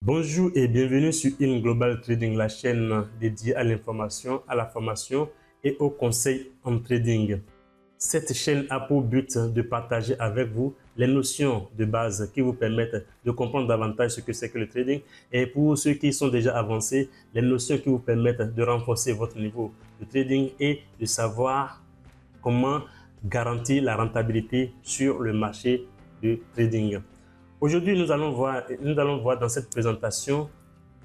Bonjour et bienvenue sur InGlobal Trading, la chaîne dédiée à l'information, à la formation et aux conseils en trading. Cette chaîne a pour but de partager avec vous les notions de base qui vous permettent de comprendre davantage ce que c'est que le trading, et pour ceux qui sont déjà avancés, les notions qui vous permettent de renforcer votre niveau de trading et de savoir comment garantir la rentabilité sur le marché du trading. Aujourd'hui, nous allons voir dans cette présentation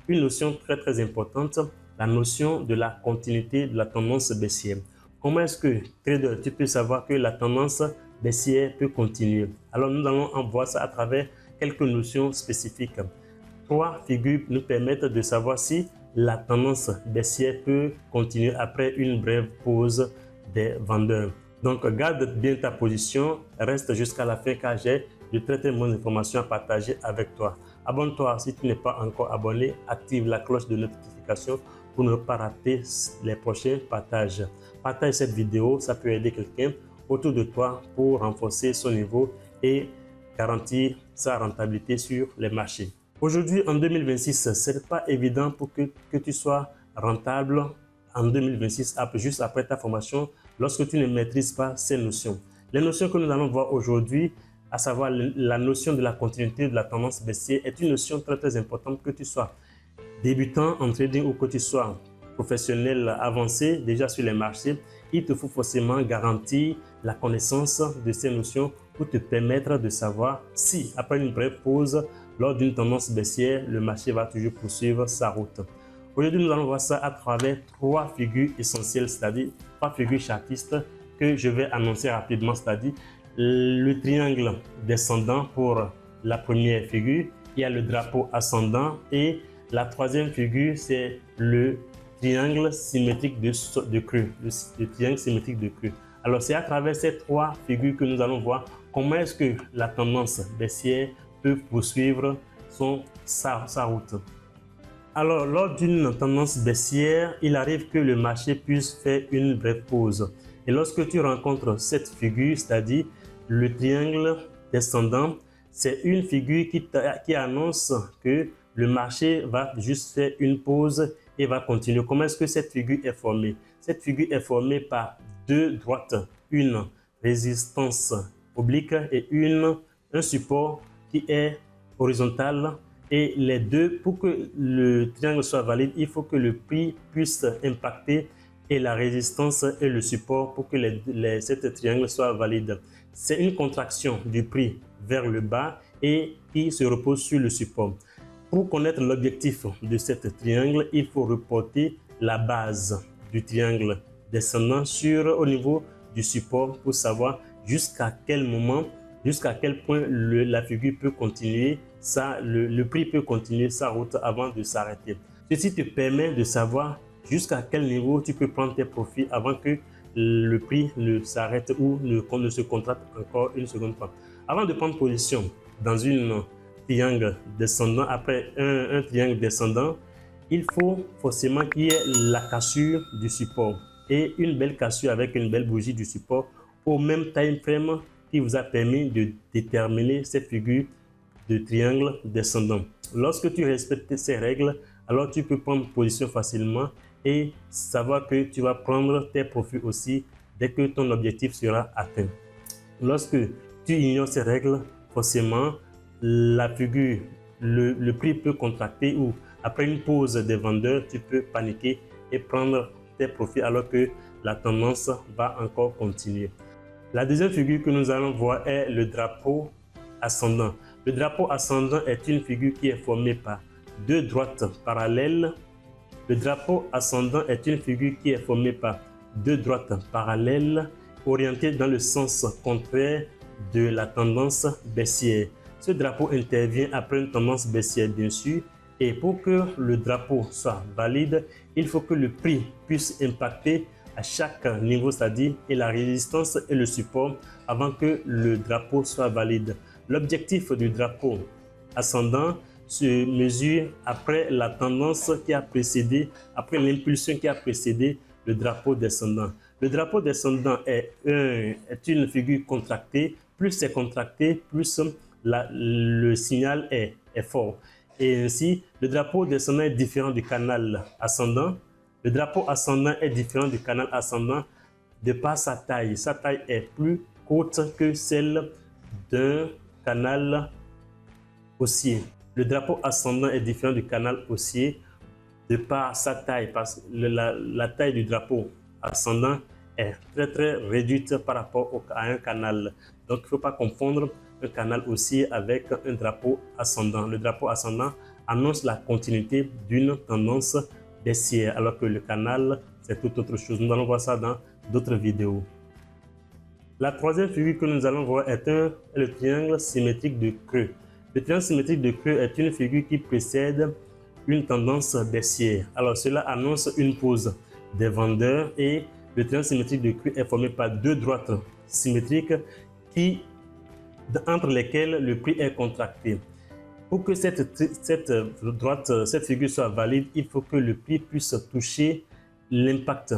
une notion très importante, la notion de la continuité de la tendance baissière. Comment est-ce que, trader, tu peux savoir que la tendance baissière peut continuer? Alors, nous allons voir ça à travers quelques notions spécifiques. Trois figures nous permettent de savoir si la tendance baissière peut continuer après une brève pause des vendeurs. Donc, garde bien ta position, reste jusqu'à la fin car j'ai de très bonnes informations à partager avec toi. Abonne-toi si tu n'es pas encore abonné, active la cloche de notification pour ne pas rater les prochains partages. Partage cette vidéo, ça peut aider quelqu'un autour de toi pour renforcer son niveau et garantir sa rentabilité sur les marchés. Aujourd'hui, en 2026, ce n'est pas évident pour que tu sois rentable en 2026, juste après ta formation, lorsque tu ne maîtrises pas ces notions. Les notions que nous allons voir aujourd'hui, à savoir la notion de la continuité de la tendance baissière, est une notion très importante, que tu sois débutant en trading ou que tu sois professionnel avancé déjà sur les marchés. Il te faut forcément garantir la connaissance de ces notions pour te permettre de savoir si, après une brève pause, lors d'une tendance baissière, le marché va toujours poursuivre sa route. Aujourd'hui, nous allons voir ça à travers trois figures essentielles, c'est-à-dire trois figures chartistes que je vais annoncer rapidement, c'est-à-dire le triangle descendant pour la première figure, il y a le drapeau ascendant et la troisième figure, c'est le triangle symétrique de creux, le triangle symétrique de creux. Alors, c'est à travers ces trois figures que nous allons voir comment est-ce que la tendance baissière peut poursuivre sa route. Alors, lors d'une tendance baissière, il arrive que le marché puisse faire une brève pause. Et lorsque tu rencontres cette figure, c'est-à-dire le triangle descendant, c'est une figure qui annonce que le marché va juste faire une pause et va continuer. Comment est-ce que cette figure est formée? Cette figure est formée par deux droites, une résistance oblique et un support qui est horizontal. Et les deux, pour que le triangle soit valide, il faut que le prix puisse impacter et la résistance et le support pour que cette triangle soit valide. C'est une contraction du prix vers le bas et qui se repose sur le support. Pour connaître l'objectif de cette triangle, il faut reporter la base du triangle descendant au niveau du support pour savoir jusqu'à quel moment, jusqu'à quel point la figure peut continuer, le prix peut continuer sa route avant de s'arrêter. Ceci te permet de savoir jusqu'à quel niveau tu peux prendre tes profits avant que le prix ne s'arrête ou qu'on ne se contracte encore une seconde fois. Avant de prendre position dans une triangle descendant, après un triangle descendant, il faut forcément qu'il y ait la cassure du support et une belle cassure avec une belle bougie du support au même time frame qui vous a permis de déterminer cette figure de triangle descendant. Lorsque tu respectes ces règles, alors tu peux prendre position facilement et savoir que tu vas prendre tes profits aussi dès que ton objectif sera atteint. Lorsque tu ignores ces règles, forcément, la figure, le prix peut contracter ou après une pause des vendeurs, tu peux paniquer et prendre tes profits alors que la tendance va encore continuer. La deuxième figure que nous allons voir est le drapeau ascendant. Le drapeau ascendant est une figure qui est formée par deux droites parallèles. Le drapeau ascendant est une figure qui est formée par deux droites parallèles orientées dans le sens contraire de la tendance baissière. Ce drapeau intervient après une tendance baissière, bien sûr, et pour que le drapeau soit valide, il faut que le prix puisse impacter à chaque niveau, c'est-à-dire la résistance et le support avant que le drapeau soit valide. L'objectif du drapeau ascendant se mesure après la tendance qui a précédé, après l'impulsion qui a précédé le drapeau descendant. Le drapeau descendant est une figure contractée. Plus c'est contracté, plus le signal est fort. Et ainsi, le drapeau descendant est différent du canal ascendant. Le drapeau ascendant est différent du canal ascendant de par sa taille. Sa taille est plus courte que celle d'un canal haussier. Le drapeau ascendant est différent du canal haussier de par sa taille, parce que la taille du drapeau ascendant est très réduite par rapport à un canal. Donc, il ne faut pas confondre un canal haussier avec un drapeau ascendant. Le drapeau ascendant annonce la continuité d'une tendance baissière, alors que le canal, c'est tout autre chose. Nous allons voir ça dans d'autres vidéos. La troisième figure que nous allons voir est le triangle symétrique de creux. Le triangle symétrique de creux est une figure qui précède une tendance baissière. Alors cela annonce une pause des vendeurs et le triangle symétrique de creux est formé par deux droites symétriques entre lesquelles le prix est contracté. Pour que cette figure soit valide, il faut que le prix puisse toucher l'impact,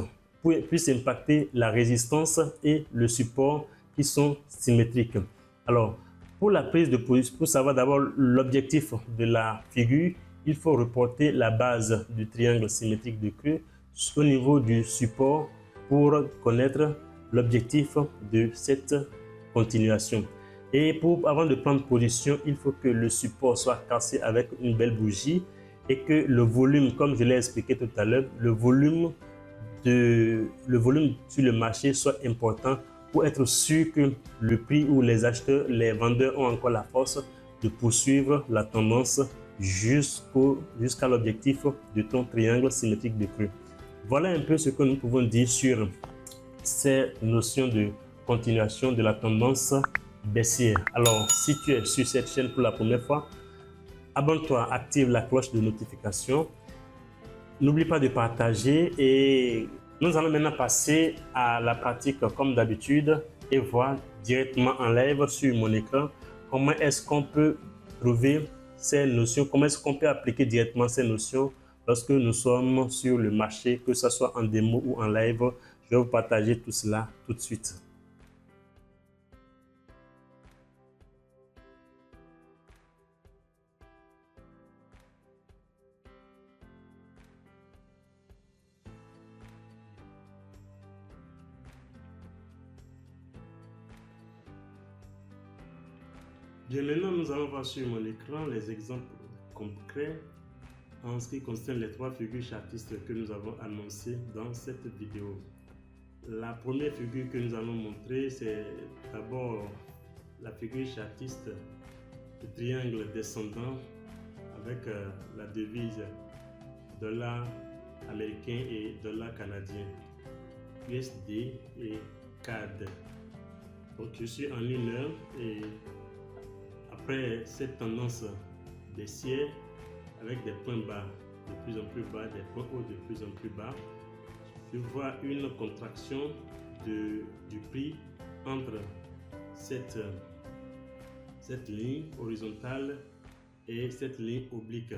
puisse impacter la résistance et le support qui sont symétriques. Alors, pour la prise de position, pour savoir d'abord l'objectif de la figure, il faut reporter la base du triangle symétrique de creux au niveau du support pour connaître l'objectif de cette continuation. Et avant de prendre position, il faut que le support soit cassé avec une belle bougie et que le volume, comme je l'ai expliqué tout à l'heure, le volume sur le marché soit important pour être sûr que le prix ou les vendeurs ont encore la force de poursuivre la tendance jusqu'à l'objectif de ton triangle symétrique de creux. Voilà un peu ce que nous pouvons dire sur ces notions de continuation de la tendance baissière. Alors, si tu es sur cette chaîne pour la première fois, abonne-toi, active la cloche de notification. N'oublie pas de partager et nous allons maintenant passer à la pratique comme d'habitude et voir directement en live sur mon écran comment est-ce qu'on peut trouver ces notions, comment est-ce qu'on peut appliquer directement ces notions lorsque nous sommes sur le marché, que ce soit en démo ou en live. Je vais vous partager tout cela tout de suite. Bien, maintenant, nous allons voir sur mon écran les exemples concrets en ce qui concerne les trois figures chartistes que nous avons annoncées dans cette vidéo. La première figure que nous allons montrer, c'est d'abord la figure chartiste du triangle descendant avec la devise dollar américain et dollar canadien, USD et CAD. Donc je suis en 1 heure et après cette tendance baissière avec des points bas de plus en plus bas, des points hauts de plus en plus bas, je vois une contraction du prix entre cette ligne horizontale et cette ligne oblique.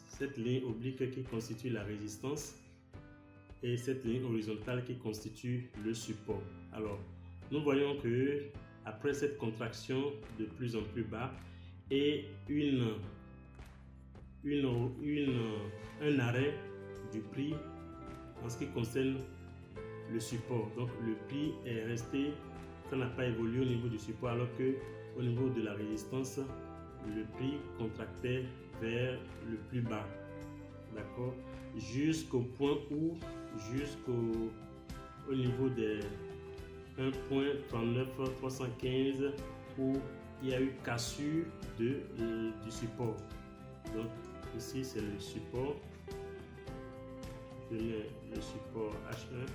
Cette ligne oblique qui constitue la résistance et cette ligne horizontale qui constitue le support. Alors, nous voyons que après cette contraction de plus en plus bas et un arrêt du prix en ce qui concerne le support. Donc le prix est resté, ça n'a pas évolué au niveau du support, alors que au niveau de la résistance, le prix contractait vers le plus bas, d'accord, jusqu'au point où, au niveau des 1.39315 où il y a eu cassure du support. Donc ici c'est le support, je mets le support H1,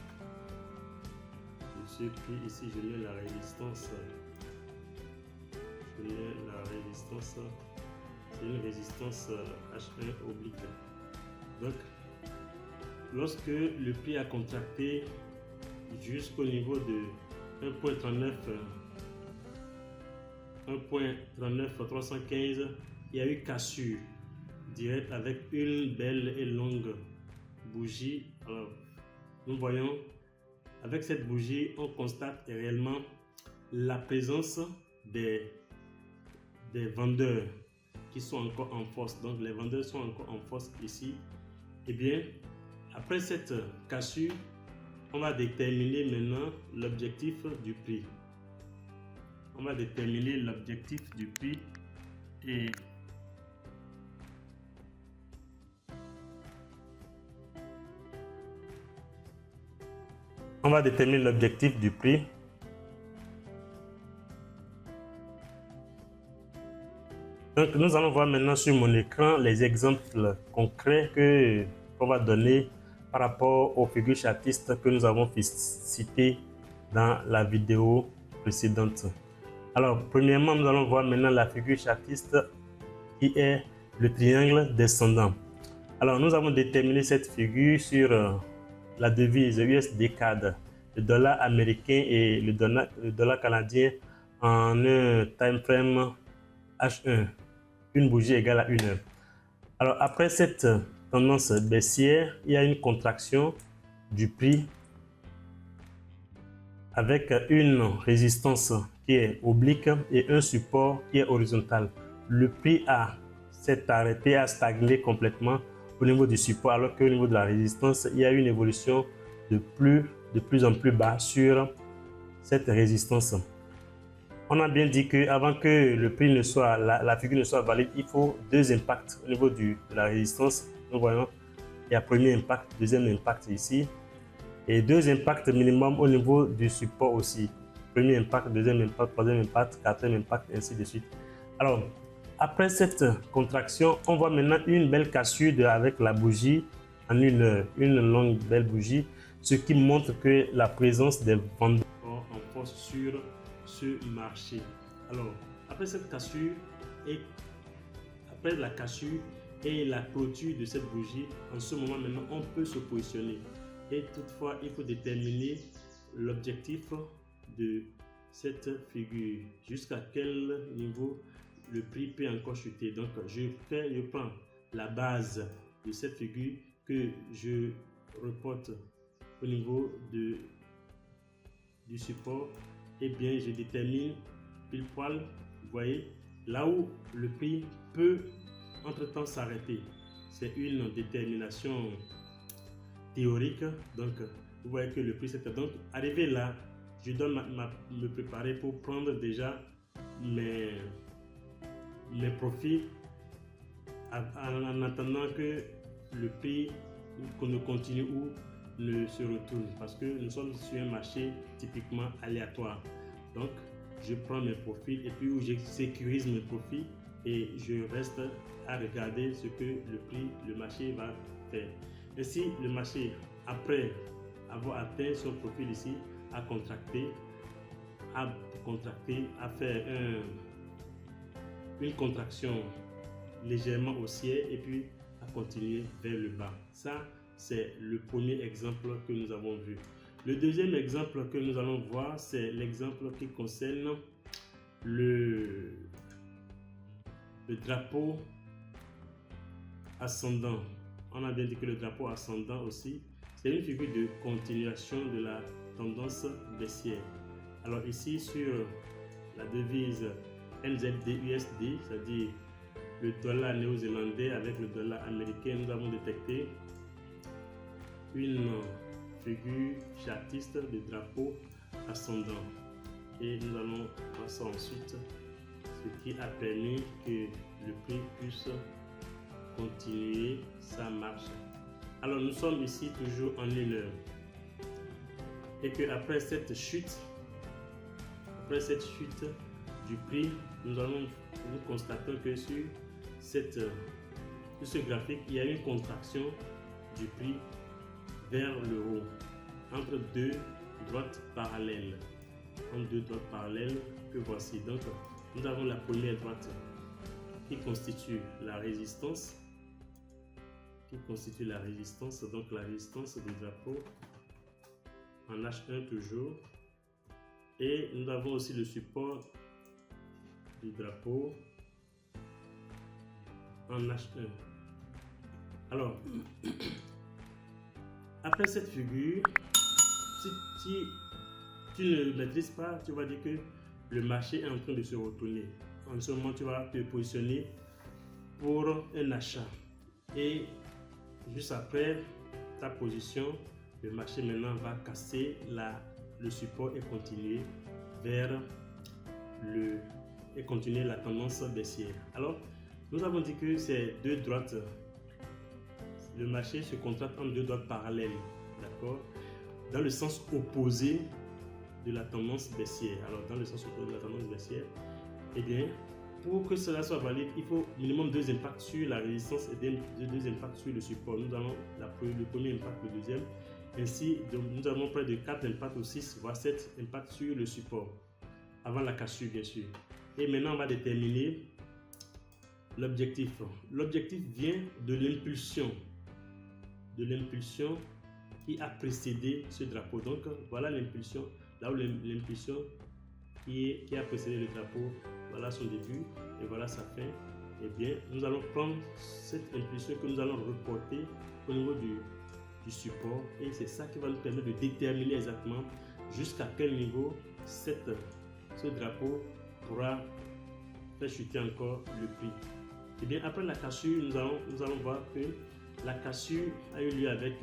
puis ici je mets la résistance, c'est une résistance H1 oblique. Donc lorsque le prix a contracté jusqu'au niveau de 1.39315, il y a eu cassure directe avec une belle et longue bougie. Alors, nous voyons avec cette bougie, on constate réellement la présence des vendeurs qui sont encore en force. Donc les vendeurs sont encore en force ici. Et bien, après cette cassure, on va déterminer maintenant l'objectif du prix. On va déterminer l'objectif du prix et on va déterminer l'objectif du prix. Donc, nous allons voir maintenant sur mon écran les exemples concrets qu'on va donner par rapport aux figures chartistes que nous avons citées dans la vidéo précédente. Alors, premièrement, nous allons voir maintenant la figure chartiste qui est le triangle descendant. Alors, nous avons déterminé cette figure sur la devise USD CAD, le dollar américain et le dollar canadien en un time frame H1. Une bougie égale à 1 heure. Alors après cette tendance baissière, il y a une contraction du prix avec une résistance qui est oblique et un support qui est horizontal. Le prix s'est arrêté, a stagné complètement au niveau du support, alors qu'au niveau de la résistance, il y a une évolution de plus en plus bas sur cette résistance. On a bien dit qu'avant que le prix ne soit, la figure ne soit valide, il faut deux impacts au niveau de la résistance. Nous voyons, il y a premier impact, deuxième impact ici, et deux impacts minimum au niveau du support aussi. Premier impact, deuxième impact, troisième impact, quatrième impact, ainsi de suite. Alors, après cette contraction, on voit maintenant une belle cassure avec la bougie en une longue belle bougie, ce qui montre que la présence des vendeurs en force sur ce marché. Alors, après cette cassure et après la cassure et la clôture de cette bougie, en ce moment maintenant, on peut se positionner. Et toutefois, il faut déterminer l'objectif de cette figure. Jusqu'à quel niveau le prix peut encore chuter. Donc, je prends la base de cette figure que je reporte au niveau du support. Et bien, je détermine pile poil, vous voyez, là où le prix peut entre-temps s'arrêter. C'est une détermination théorique. Donc, vous voyez que le prix s'est... Donc, arrivé là, je dois me préparer pour prendre déjà mes profits en attendant que le prix ne continue ou ne se retourne, parce que nous sommes sur un marché typiquement aléatoire. Donc, je prends mes profits et puis où je sécurise mes profits et je reste à regarder ce que le marché va faire. Et si le marché, après avoir atteint son profil ici, a contracté, a fait une contraction légèrement haussière et puis a continué vers le bas. Ça, c'est le premier exemple que nous avons vu. Le deuxième exemple que nous allons voir, c'est l'exemple qui concerne le drapeau ascendant. On a bien dit que le drapeau ascendant aussi, c'est une figure de continuation de la tendance baissière. Alors ici, sur la devise NZD-USD, c'est-à-dire le dollar néo-zélandais avec le dollar américain, nous avons détecté une figure chartiste de drapeau ascendant. Et nous allons voir ça ensuite, ce qui a permis que le prix puisse continuer sa marche. Alors nous sommes ici toujours en 1 heure. Et que après cette chute du prix, nous constatons que sur ce graphique, il y a une contraction du prix vers le haut, entre deux droites parallèles. Que voici. Donc, nous avons la première droite qui constitue la résistance. Donc la résistance du drapeau en H1 toujours. Et nous avons aussi le support du drapeau en H1. Alors, après cette figure, si tu ne maîtrises pas, tu vas dire que le marché est en train de se retourner. En ce moment, tu vas te positionner pour un achat. Et juste après ta position, le marché maintenant va casser le support et continuer vers la tendance baissière. Alors, nous avons dit que c'est deux droites. Le marché se contracte en deux droites parallèles, d'accord, dans le sens opposé de la tendance baissière. Alors, dans le sens opposé de la tendance baissière, eh bien, pour que cela soit valide, il faut minimum 2 impacts sur la résistance et 2 impacts sur le support. Nous avons le premier impact, le deuxième. Ainsi, donc, nous avons près de 4 impacts ou 6, voire 7 impacts sur le support, avant la cassure bien sûr. Et maintenant, on va déterminer l'objectif. L'objectif vient de l'impulsion qui a précédé ce drapeau. Donc, voilà l'impulsion, là où l'impulsion qui a précédé le drapeau, voilà son début et voilà sa fin. Eh bien, nous allons prendre cette impulsion que nous allons reporter au niveau du support et c'est ça qui va nous permettre de déterminer exactement jusqu'à quel niveau ce drapeau pourra faire chuter encore le prix. Et bien, après la cassure, nous allons voir que la cassure a eu lieu avec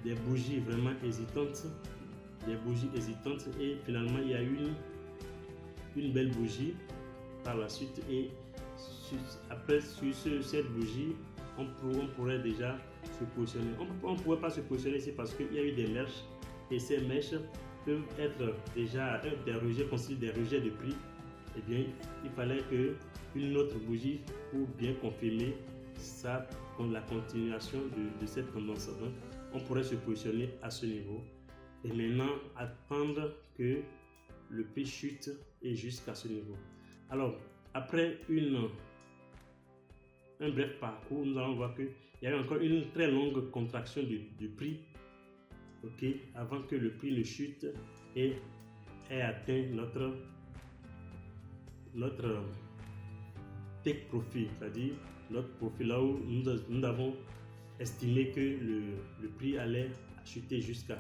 des bougies vraiment hésitantes, et finalement il y a eu une belle bougie par la suite et après sur cette bougie on pourrait déjà se positionner. On ne pourrait pas se positionner ici parce qu'il y a eu des mèches et ces mèches peuvent être déjà des rejets, considérés des rejets de prix. Eh bien, il fallait qu'une autre bougie pour bien confirmer ça, la continuation de cette tendance. Donc, on pourrait se positionner à ce niveau et maintenant attendre que le prix chute et jusqu'à ce niveau. Alors, après un bref parcours, nous allons voir qu'il y a eu encore une très longue contraction du prix, ok, avant que le prix ne chute et ait atteint notre take profit, c'est-à-dire notre profit, là où nous avons estimé que le prix allait chuter jusqu'à.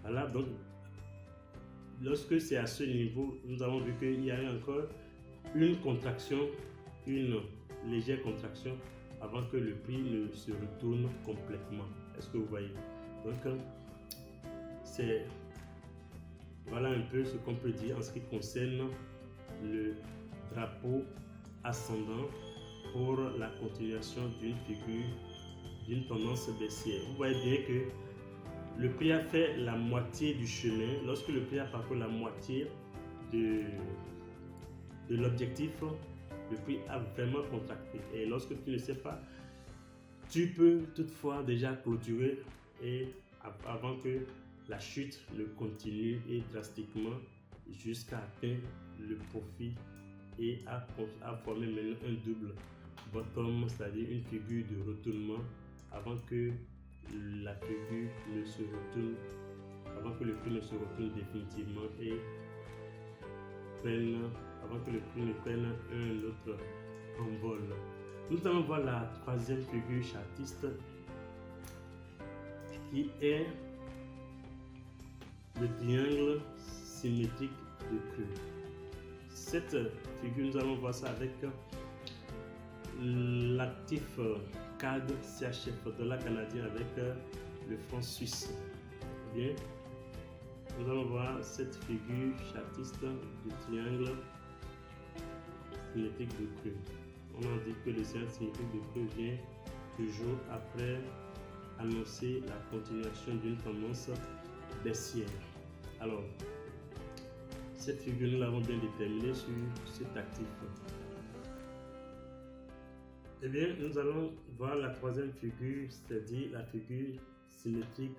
Voilà, donc lorsque c'est à ce niveau, nous avons vu qu'il y a eu encore une contraction, une légère contraction avant que le prix ne se retourne complètement. Est-ce que vous voyez? Donc, voilà un peu ce qu'on peut dire en ce qui concerne le drapeau ascendant pour la continuation d'une tendance baissière. Vous voyez bien que le prix a fait la moitié du chemin. Lorsque le prix a parcouru la moitié de l'objectif, le prix a vraiment contracté. Et lorsque tu ne sais pas, tu peux toutefois déjà clôturer et avant que la chute ne continue et drastiquement jusqu'à atteindre le profit et à former maintenant un double bottom, c'est-à-dire une figure de retournement avant que la figure ne se retourne, avant que le prix ne se retourne définitivement et avant que le prix ne prenne un autre envol. Nous allons voir la troisième figure chartiste qui est le triangle symétrique de creux. Cette figure, nous allons voir ça avec l'actif CAD CHF dollar canadien avec le franc suisse. Bien, nous allons voir cette figure chartiste du triangle symétrique de creux. On a dit que le triangle symétrique de creux vient toujours après annoncer la continuation d'une tendance baissière. Alors, cette figure, nous l'avons bien déterminée sur cet actif. Eh bien, nous allons voir la troisième figure, c'est-à-dire la figure symétrique,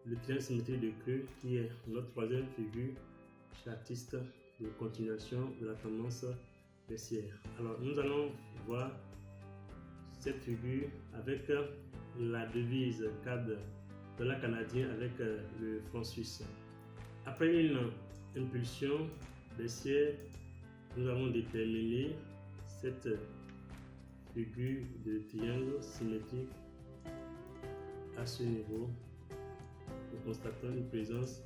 le triangle symétrique de creux, qui est notre troisième figure chartiste de continuation de la tendance baissière. Alors, nous allons voir cette figure avec la devise CAD dollar canadien avec le franc suisse. Après une impulsion baissière, nous avons déterminé cette figure de triangle symétrique à ce niveau. Nous constatons une présence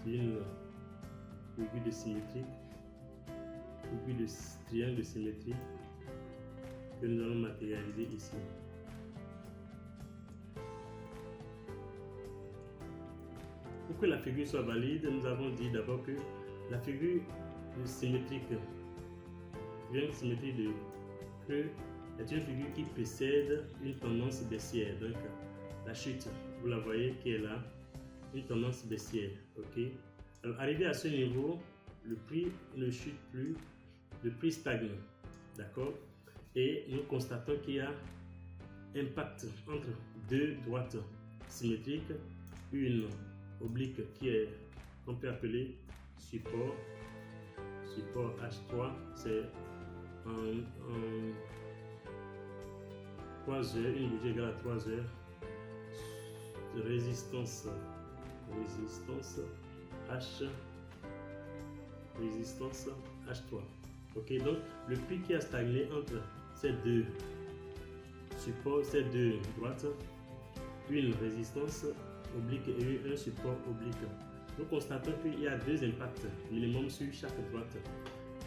d'une figure de symétrique, figure de triangle symétrique que nous allons matérialiser ici. Pour que la figure soit valide, nous avons dit d'abord que la figure symétrique, symétrique de creux est une figure qui précède une tendance baissière. Donc la chute, vous la voyez qui est là, une tendance baissière. Ok. Alors arrivé à ce niveau, le prix ne chute plus, le prix stagne. D'accord. Et nous constatons qu'il y a impact entre deux droites symétriques, une oblique qui est qu'on peut appeler support H3, c'est en 3 heures, une bougie égale à 3 heures de résistance H3. Ok, donc le prix qui a stagné entre ces deux supports, ces deux droites, une résistance oblique et un support oblique. Nous constatons qu'il y a deux impacts minimum sur chaque droite.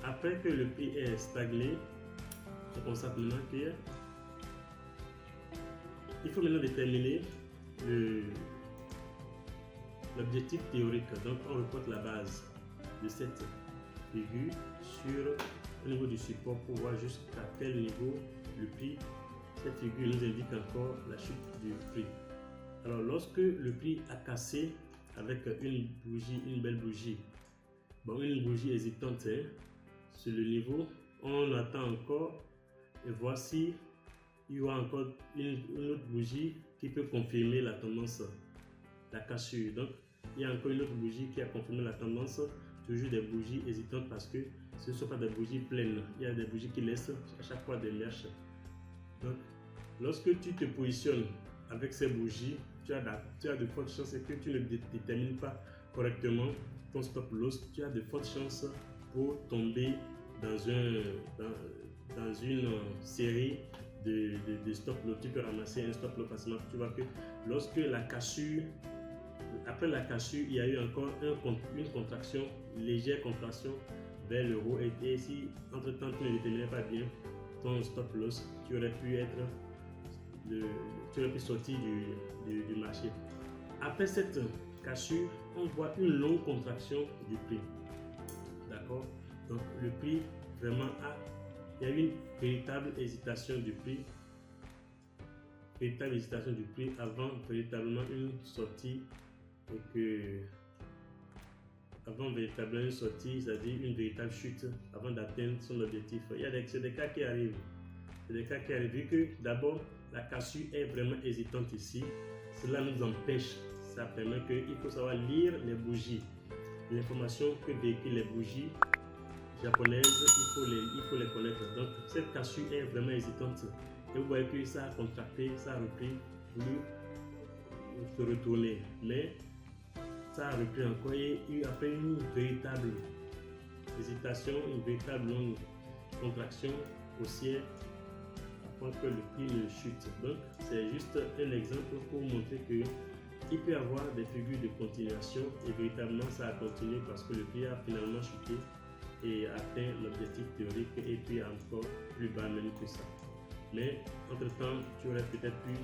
Après que le prix est stagné, on constate maintenant qu'il faut maintenant déterminer l'objectif théorique. Donc on reporte la base de cette figure sur le niveau du support pour voir jusqu'à quel niveau le prix. Cette figure nous indique encore la chute du prix. Alors lorsque le prix a cassé avec une bougie, une belle bougie, bon, une bougie hésitante sur le niveau, on attend encore et voici il y aura encore une autre bougie qui peut confirmer la tendance, la cassure. Donc il y a encore une autre bougie qui a confirmé la tendance, toujours des bougies hésitantes parce que ce ne sont pas des bougies pleines, il y a des bougies qui laissent à chaque fois des mèches. Donc lorsque tu te positionnes avec ces bougies, tu as de fortes chances que tu ne détermines pas correctement ton stop loss, tu as de fortes chances pour tomber dans une série de stop loss. Tu peux ramasser un stop loss facilement. Tu vois que lorsque la cassure, après la cassure, il y a eu encore une contraction, légère contraction vers le haut, et si entre temps tu ne déterminais pas bien ton stop loss, tu aurais pu sortir du marché. Après cette cassure, on voit une longue contraction du prix. D'accord. Donc le prix vraiment il y a eu une véritable hésitation du prix. Avant véritablement une sortie, c'est-à-dire une véritable chute avant d'atteindre son objectif. Il y a des cas qui arrivent. Vu que d'abord la cassure est vraiment hésitante ici, cela nous empêche, ça permet qu'il faut savoir lire les bougies, l'information que véhiculent les bougies japonaises, il faut les connaître. Donc cette cassure est vraiment hésitante et vous voyez que ça a contracté, ça a repris, voulu se retourner, mais ça a repris encore et après une véritable hésitation, une véritable longue contraction haussière afin que le prix ne chute. Donc c'est juste un exemple pour montrer que il peut y avoir des figures de continuation et véritablement ça a continué parce que le prix a finalement chuté et atteint l'objectif théorique et puis encore plus bas même que ça. Mais entre temps tu aurais peut-être pu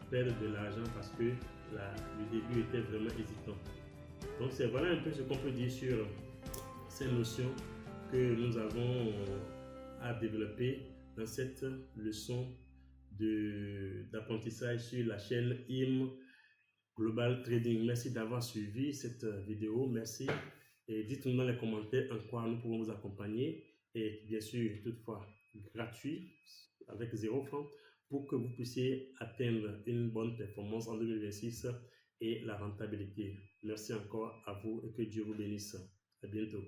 perdre de l'argent parce que le début était vraiment hésitant. Donc c'est voilà un peu ce qu'on peut dire sur ces notions que nous avons à développer dans cette leçon d'apprentissage sur la chaîne IM Global Trading. Merci d'avoir suivi cette vidéo, merci, et dites-nous dans les commentaires en quoi nous pouvons vous accompagner, et bien sûr toutefois gratuit avec 0 francs pour que vous puissiez atteindre une bonne performance en 2026 et la rentabilité. Merci encore à vous et que Dieu vous bénisse. À bientôt.